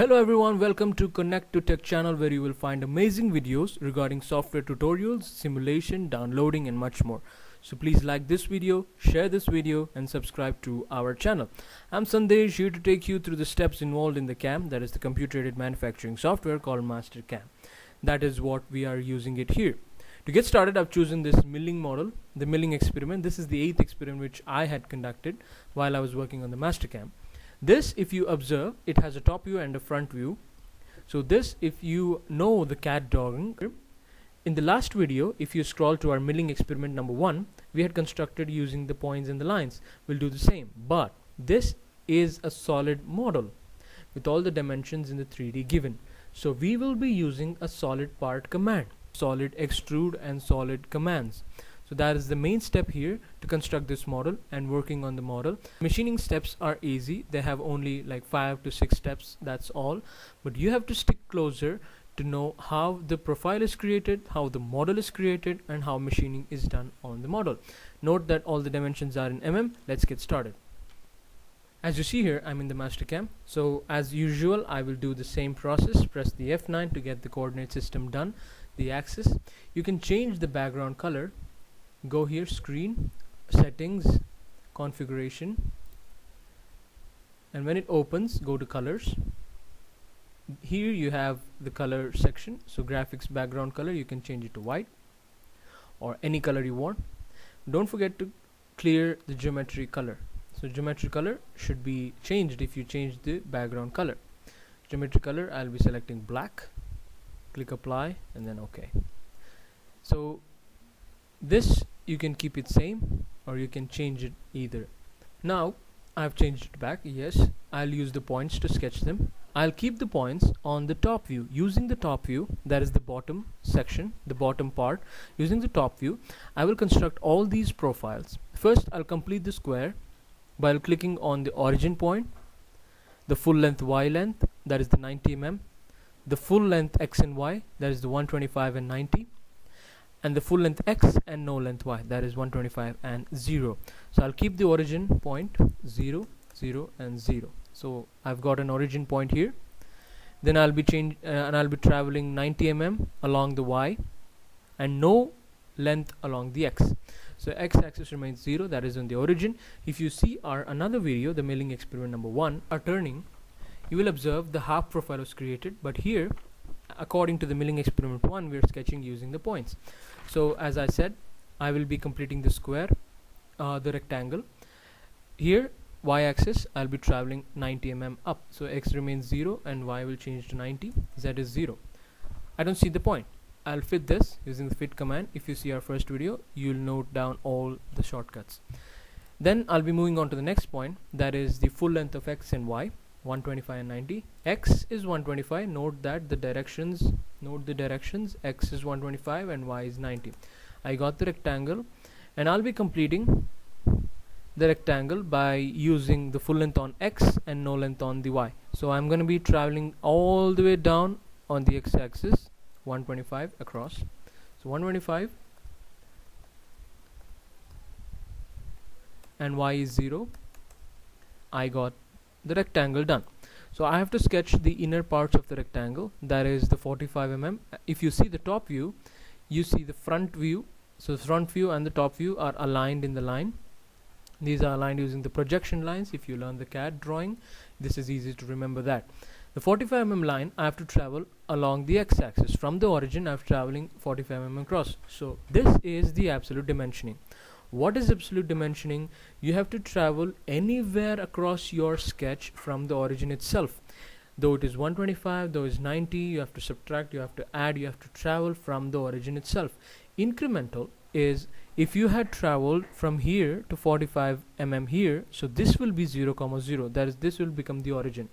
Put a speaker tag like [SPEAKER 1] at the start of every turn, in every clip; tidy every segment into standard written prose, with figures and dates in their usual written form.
[SPEAKER 1] Hello everyone, welcome to Connect to Tech channel where you will find amazing videos regarding software tutorials, simulation, downloading and much more. So please like this video, share this video and subscribe to our channel. I'm Sandesh, here to take you through the steps involved in the CAM, that is the computer aided manufacturing software called MasterCam. That is what we are using it here. To get started, I've chosen this milling model, the milling experiment. This is the 8th experiment which I had conducted while I was working on the MasterCam. This, if you observe, it has a top view and a front view. So this, if you know the CAD drawing, in the last video, if you scroll to our milling experiment number 1, we had constructed using the points and the lines. We'll do the same, but this is a solid model with all the dimensions in the 3D given. So we will be using a solid part command, solid extrude and solid commands. So that is the main step here to construct this model and working on the model. Machining steps are easy. They have only like 5 to 6 steps, that's all. But you have to stick closer to know how the profile is created, how the model is created and how machining is done on the model. Note that all the dimensions are in mm. Let's get started. As you see here, I'm in the MasterCam. So as usual, I will do the same process. Press the F9 to get the coordinate system done, the axis. You can change the background color. Go here, screen, settings, configuration, and when it opens, go to colors. Here you have the color section. So graphics background color, you can change it to white or any color you want. Don't forget to clear the geometry color. So geometry color should be changed if you change the background color. Geometry color, I'll be selecting black, click apply and then OK. So this you can keep it same or you can change it either. Now I've changed it back. Yes, I'll use the points to sketch them. I'll keep the points on the top view. Using the top view, that is the bottom section, the bottom part, using the top view, I will construct all these profiles. First, I'll complete the square by clicking on the origin point, the full length Y length, that is the 90 mm, the full length X and Y, that is the 125 and 90, and the full length X and no length Y, that is 125 and 0. So I'll keep the origin point 0, 0 and 0. So I've got an origin point here. Then I'll be traveling 90 mm along the Y and no length along the X. So X axis remains 0, that is on the origin. If you see our another video, the milling experiment number 1, are turning, you will observe the half profile was created, but here according to the milling experiment 1, we are sketching using the points. So as I said, I will be completing the square, the rectangle. Here Y axis, I'll be traveling 90 mm up. So X remains 0 and Y will change to 90, Z is 0. I don't see the point. I'll fit this using the fit command. If you see our first video, you'll note down all the shortcuts. Then I'll be moving on to the next point, that is the full length of X and Y, 125 and 90. X is 125. Note that the directions, X is 125 and Y is 90. I got the rectangle and I'll be completing the rectangle by using the full length on X and no length on the Y. So I'm going to be traveling all the way down on the X axis, 125 across. So 125 and Y is 0. I got the rectangle done. So I have to sketch the inner parts of the rectangle, that is the 45 mm. If you see the top view, you see the front view. So the front view and the top view are aligned in the line. These are aligned using the projection lines. If you learn the CAD drawing, this is easy to remember that. The 45 mm line, I have to travel along the X axis. From the origin, I'm traveling 45 mm across. So this is the absolute dimensioning. What is absolute dimensioning? You have to travel anywhere across your sketch from the origin itself. Though it is 125, though it is 90, you have to subtract, you have to add, you have to travel from the origin itself. Incremental is if you had traveled from here to 45 mm here, so this will be 0, 0, that is, this will become the origin.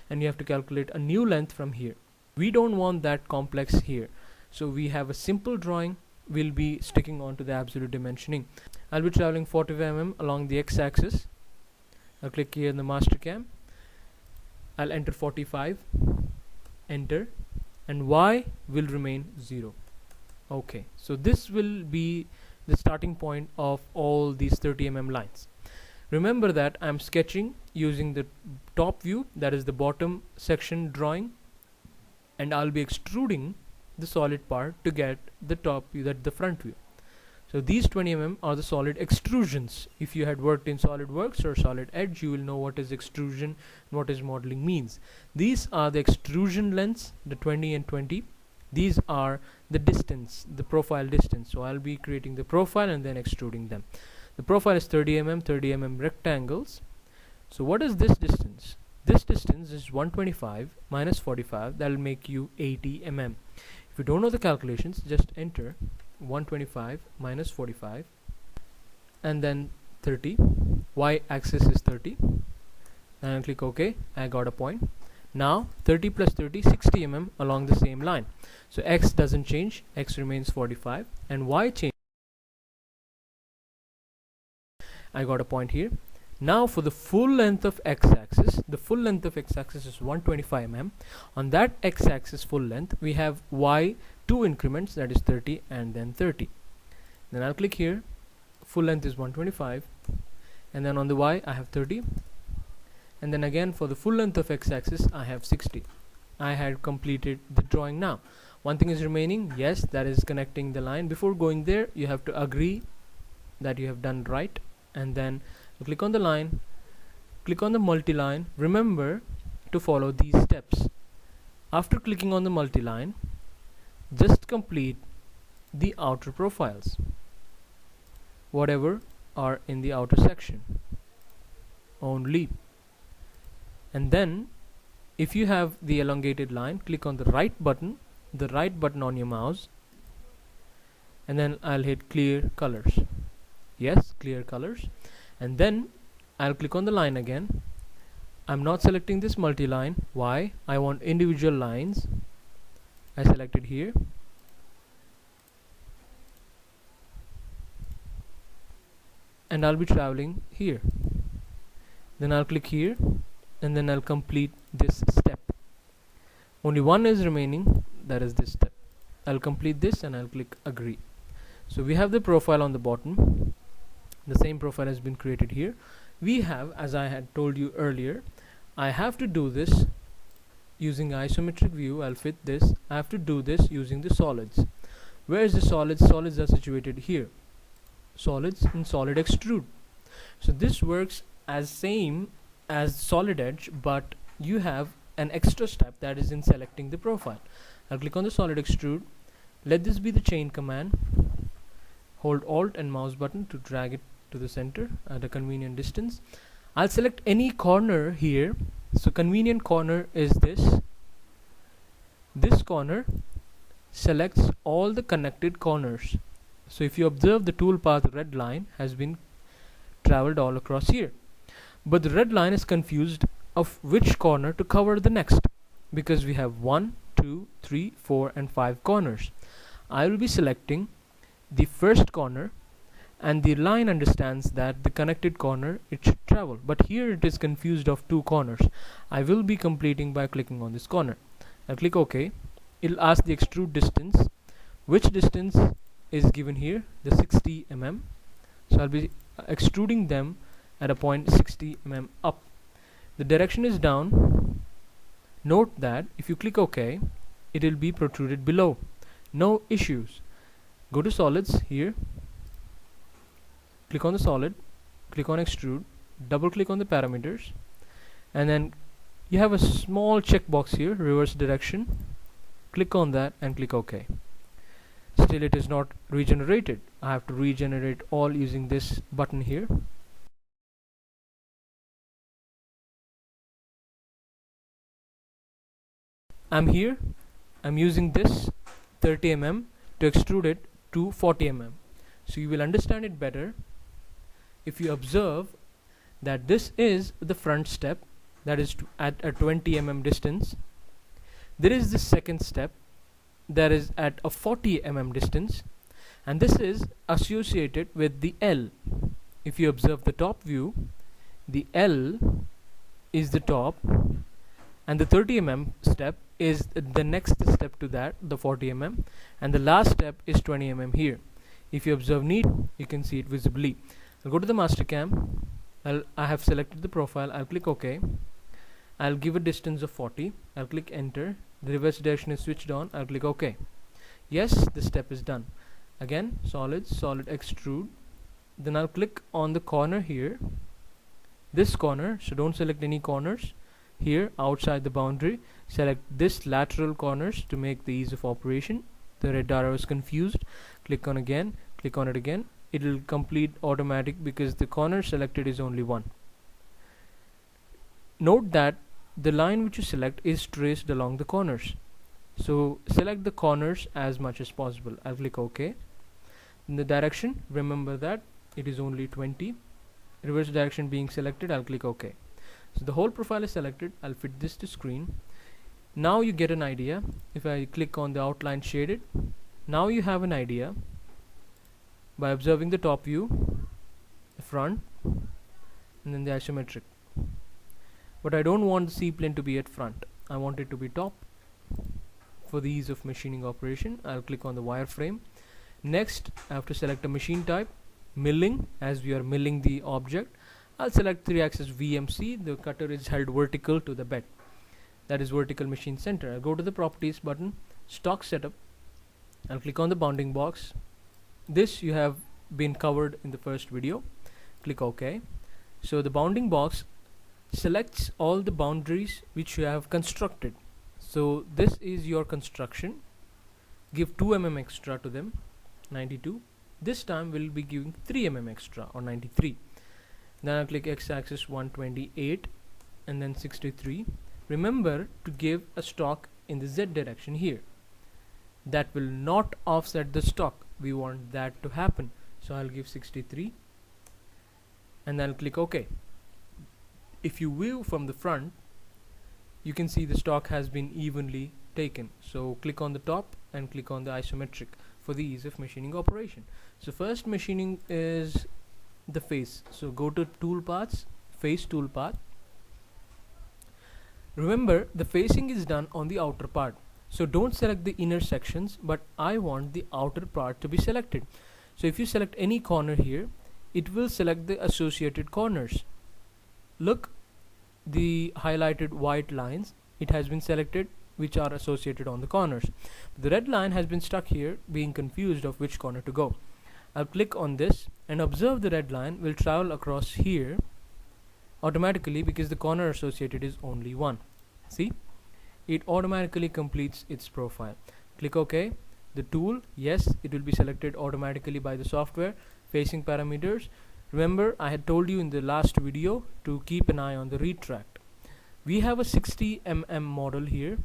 [SPEAKER 1] And you have to calculate a new length from here. We don't want that complex here. So we have a simple drawing. We'll be sticking on to the absolute dimensioning. I'll be traveling 45 mm along the X axis. I'll click here in the MasterCam. I'll enter 45, enter, and Y will remain 0. Okay, so this will be the starting point of all these 30 mm lines. Remember that I'm sketching using the top view, that is the bottom section drawing, and I'll be extruding the solid part to get the top view, that the front view. So these 20 mm are the solid extrusions. If you had worked in SolidWorks or Solid Edge, you will know what is extrusion and what is modeling means. These are the extrusion lengths, the 20 and 20. These are the distance, the profile distance. So I'll be creating the profile and then extruding them. The profile is 30 mm, 30 mm rectangles. So what is this distance? This distance is 125 minus 45. That will make you 80 mm. If you don't know the calculations, just enter 125 minus 45 and then 30. Y axis is 30. And I'll click OK. I got a point. Now 30 plus 30, 60 mm along the same line. So X doesn't change, X remains 45, and Y changes. I got a point here. Now for the full length of X-axis, the full length of X-axis is 125 mm. On that X-axis full length, we have Y 2 increments, that is 30 and then 30. Then I'll click here. Full length is 125, and then on the Y I have 30, and then again for the full length of X-axis I have 60. I had completed the drawing. Now one thing is remaining, yes, that is connecting the line. Before going there, you have to agree that you have done right, and then click on the line, click on the multi-line. Remember to follow these steps. After clicking on the multi-line, just complete the outer profiles, whatever are in the outer section only. And then if you have the elongated line, click on the right button on your mouse, and then I'll hit clear colors. Yes, clear colors. And then I'll click on the line again. I'm not selecting this multi-line. Why? I want individual lines. I selected here. And I'll be traveling here. Then I'll click here, and then I'll complete this step. Only one is remaining, that is this step. I'll complete this and I'll click agree. So we have the profile on the bottom. The same profile has been created here. We have, as I had told you earlier, I have to do this using isometric view. I'll fit this. I have to do this using the solids. Where is the solids? Solids are situated here. Solids in solid extrude. So this works as same as Solid Edge, but you have an extra step, that is in selecting the profile. I'll click on the solid extrude. Let this be the chain command. Hold Alt and mouse button to drag it to the center at a convenient distance. I'll select any corner here. So convenient corner is this. This corner selects all the connected corners. So if you observe, the toolpath red line has been traveled all across here, but the red line is confused of which corner to cover the next, because we have 1, 2, 3, 4 and 5 corners. I will be selecting the first corner, and the line understands that the connected corner it should travel, but here it is confused of 2 corners. I will be completing by clicking on this corner. I'll click OK. It'll ask the extrude distance. Which distance is given here? The 60 mm. So I'll be extruding them at a point 60 mm up. The direction is down. Note that if you click OK, it will be protruded below. No issues. Go to solids here, click on the solid, click on extrude, double click on the parameters, and then you have a small checkbox here, reverse direction. Click on that and click OK. Still it is not regenerated. I have to regenerate all using this button here. I'm here. I'm using this 30 mm to extrude it to 40 mm. So you will understand it better if you observe that this is the front step, that is at a 20 mm distance. There is the second step that is at a 40 mm distance, and this is associated with the L. If you observe the top view, the L is the top, and the 30 mm step is the next step to that, the 40 mm, and the last step is 20 mm here. If you observe neat, you can see it visibly. I'll go to the MasterCam. I have selected the profile. I'll click OK. I'll give a distance of 40. I'll click enter. The reverse direction is switched on. I'll click OK. Yes, the step is done. Again, solid extrude. Then I'll click on the corner here, this corner, so don't select any corners here outside the boundary. Select this lateral corners to make the ease of operation. The red arrow is confused. Click on it again. It will complete automatic because the corner selected is only one. Note that the line which you select is traced along the corners, so select the corners as much as possible. I'll click OK. In the direction, remember that it is only 20. Reverse direction being selected, I'll click OK. So the whole profile is selected. I'll fit this to screen. Now you get an idea. If I click on the outline shaded, now you have an idea by observing the top view, the front, and then the isometric. But I don't want the C-plane to be at front. I want it to be top. For the ease of machining operation, I'll click on the wireframe. Next, I have to select a machine type, milling, as we are milling the object. I'll select 3-axis VMC. The cutter is held vertical to the bed. That is vertical machine center. I'll go to the properties button, stock setup. I'll click on the bounding box. This you have been covered in the first video. Click OK. So the bounding box selects all the boundaries which you have constructed. So this is your construction. Give 2 mm extra to them, 92. This time we'll be giving 3 mm extra, or 93. Then I'll click x-axis 128 and then 63. Remember to give a stock in the Z direction here. That will not offset the stock. We want that to happen. So I'll give 63 and then I'll click OK. If you view from the front, you can see the stock has been evenly taken. So click on the top and click on the isometric for the ease of machining operation. So first machining is the face. So go to toolpaths, face toolpath. Remember, the facing is done on the outer part. So don't select the inner sections, but I want the outer part to be selected. So if you select any corner here, it will select the associated corners. Look, the highlighted white lines, it has been selected, which are associated on the corners. The red line has been stuck here, being confused of which corner to go. I'll click on this and observe the red line will travel across here automatically because the corner associated is only one. See, it automatically completes its profile. Click OK. The tool, yes, it will be selected automatically by the software. Facing parameters, remember I had told you in the last video to keep an eye on the retract. We have a 60 mm model here.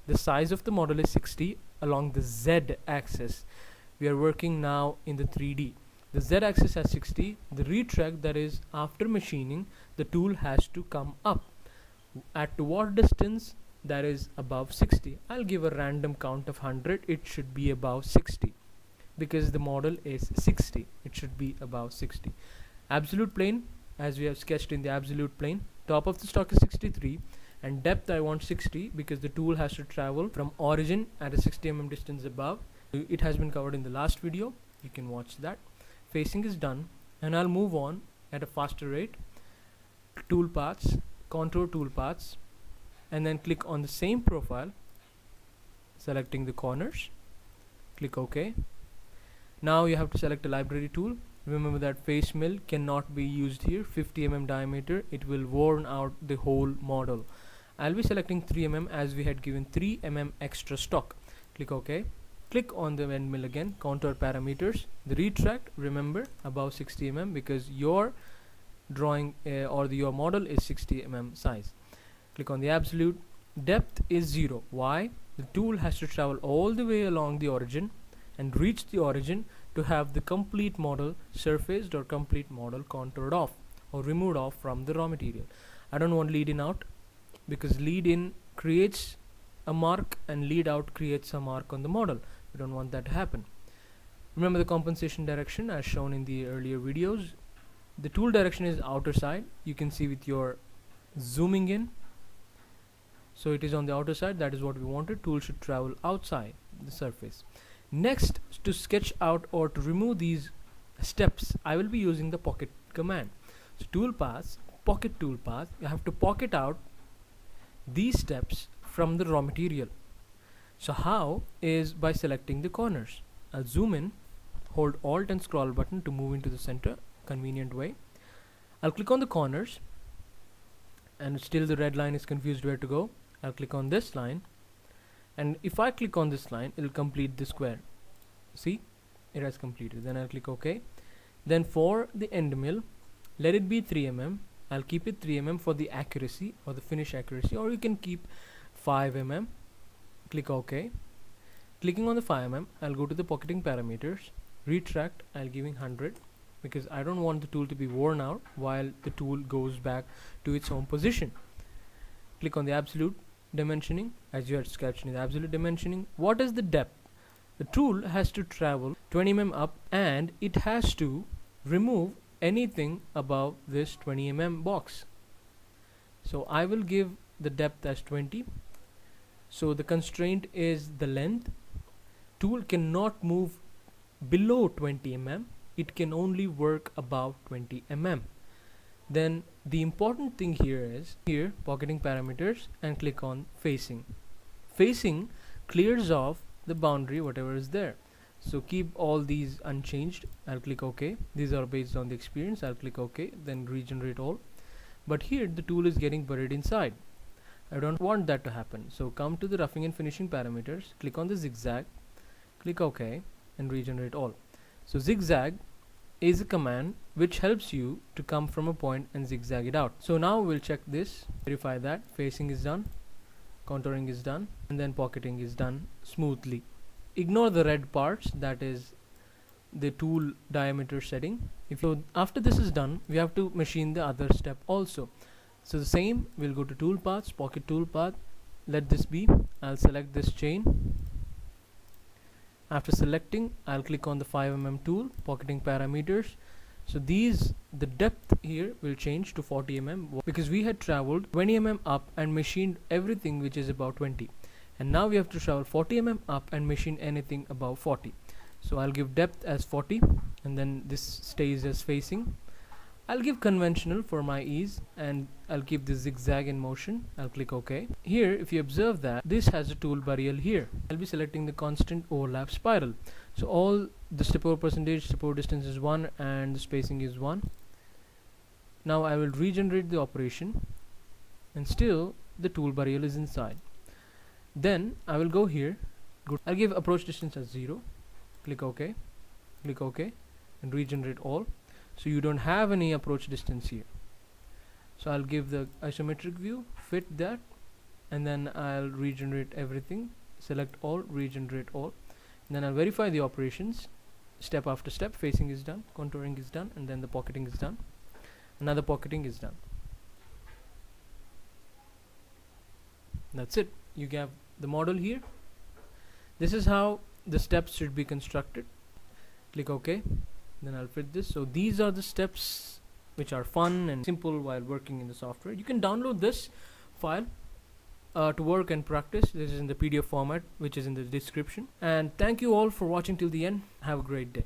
[SPEAKER 1] The size of the model is 60 along the Z axis. We are working now in the 3D. The Z axis has 60. The retract, that is after machining, the tool has to come up. At what distance? That is above 60. I'll give a random count of 100. It should be above 60 because the model is 60. It should be above 60. Absolute plane, as we have sketched in the absolute plane, top of the stock is 63 and depth I want 60 because the tool has to travel from origin at a 60 mm distance above. It has been covered in the last video. You can watch that. Facing is done and I'll move on at a faster rate. Toolpaths, contour toolpaths, and then click on the same profile, selecting the corners. Click OK. Now you have to select a library tool. Remember that face mill cannot be used here. 50 mm diameter, it will worn out the whole model. I'll be selecting 3 mm as we had given 3 mm extra stock. Click OK. Click on the end mill again, contour parameters. The retract, remember above 60 mm because your drawing your model is 60 mm size. Click on the absolute. Depth is 0. Why? The tool has to travel all the way along the origin and reach the origin to have the complete model surfaced or complete model contoured off or removed off from the raw material. I don't want lead in out because lead in creates a mark and lead out creates a mark on the model. We don't want that to happen. Remember the compensation direction as shown in the earlier videos. The tool direction is outer side. You can see with your zooming in. So it is on the outer side. That is what we wanted. Tool should travel outside the surface. Next, to sketch out or to remove these steps, I will be using the pocket command. So tool paths, pocket tool path, you have to pocket out these steps from the raw material. So how is by selecting the corners. I'll zoom in, hold Alt and scroll button to move into the center, convenient way. I'll click on the corners, and still the red line is confused where to go. I'll click on this line, and if I click on this line, it'll complete the square. See, it has completed. Then I'll click OK. Then for the end mill, let it be 3 mm. I'll keep it 3 mm for the accuracy or the finish accuracy, or you can keep 5 mm. Click OK. Clicking on the 5 mm, I'll go to the pocketing parameters. Retract, I'll giving 100 because I don't want the tool to be worn out while the tool goes back to its home position. Click on the absolute dimensioning, as you had sketched in the absolute dimensioning. What is the depth? The tool has to travel 20 mm up, and it has to remove anything above this 20 mm box. So I will give the depth as 20. So the constraint is the length. Tool cannot move below 20 mm. It can only work above 20 mm. Then the important thing here is here pocketing parameters and click on facing. Facing clears off the boundary whatever is there. So keep all these unchanged. I'll click OK. These are based on the experience. I'll click OK, then regenerate all. But here the tool is getting buried inside. I don't want that to happen. So come to the roughing and finishing parameters, click on the zigzag, click OK, and regenerate all. So zigzag is a command which helps you to come from a point and zigzag it out. So now we'll check this, verify that facing is done, contouring is done, and then pocketing is done smoothly. Ignore the red parts, that is the tool diameter setting. After this is done, we have to machine the other step also. So the same, we'll go to tool paths, pocket tool path, let this be. I'll select this chain. After selecting, I'll click on the 5 mm tool, pocketing parameters. So the depth here will change to 40 mm because we had traveled 20 mm up and machined everything which is about 20. And now we have to travel 40 mm up and machine anything above 40. So I'll give depth as 40, and then this stays as facing. I'll give conventional for my ease, and I'll keep the zigzag in motion. I'll click OK. Here, if you observe that this has a tool burial here, I'll be selecting the constant overlap spiral. So all the step over percentage, step over distance is 1, and the spacing is 1. Now I will regenerate the operation, and still the tool burial is inside. Then I will go here, I'll give approach distance as 0, click OK, and regenerate all. So you don't have any approach distance here. So I'll give the isometric view, fit that, and then I'll regenerate everything, select all, regenerate all. And then I'll verify the operations, step after step. Facing is done, contouring is done, and then the pocketing is done. Another pocketing is done. That's it. You have the model here. This is how the steps should be constructed. Click OK. Then I'll fit this. So these are the steps which are fun and simple while working in the software. You can download this file to work and practice. This is in the PDF format which is in the description. And thank you all for watching till the end. Have a great day.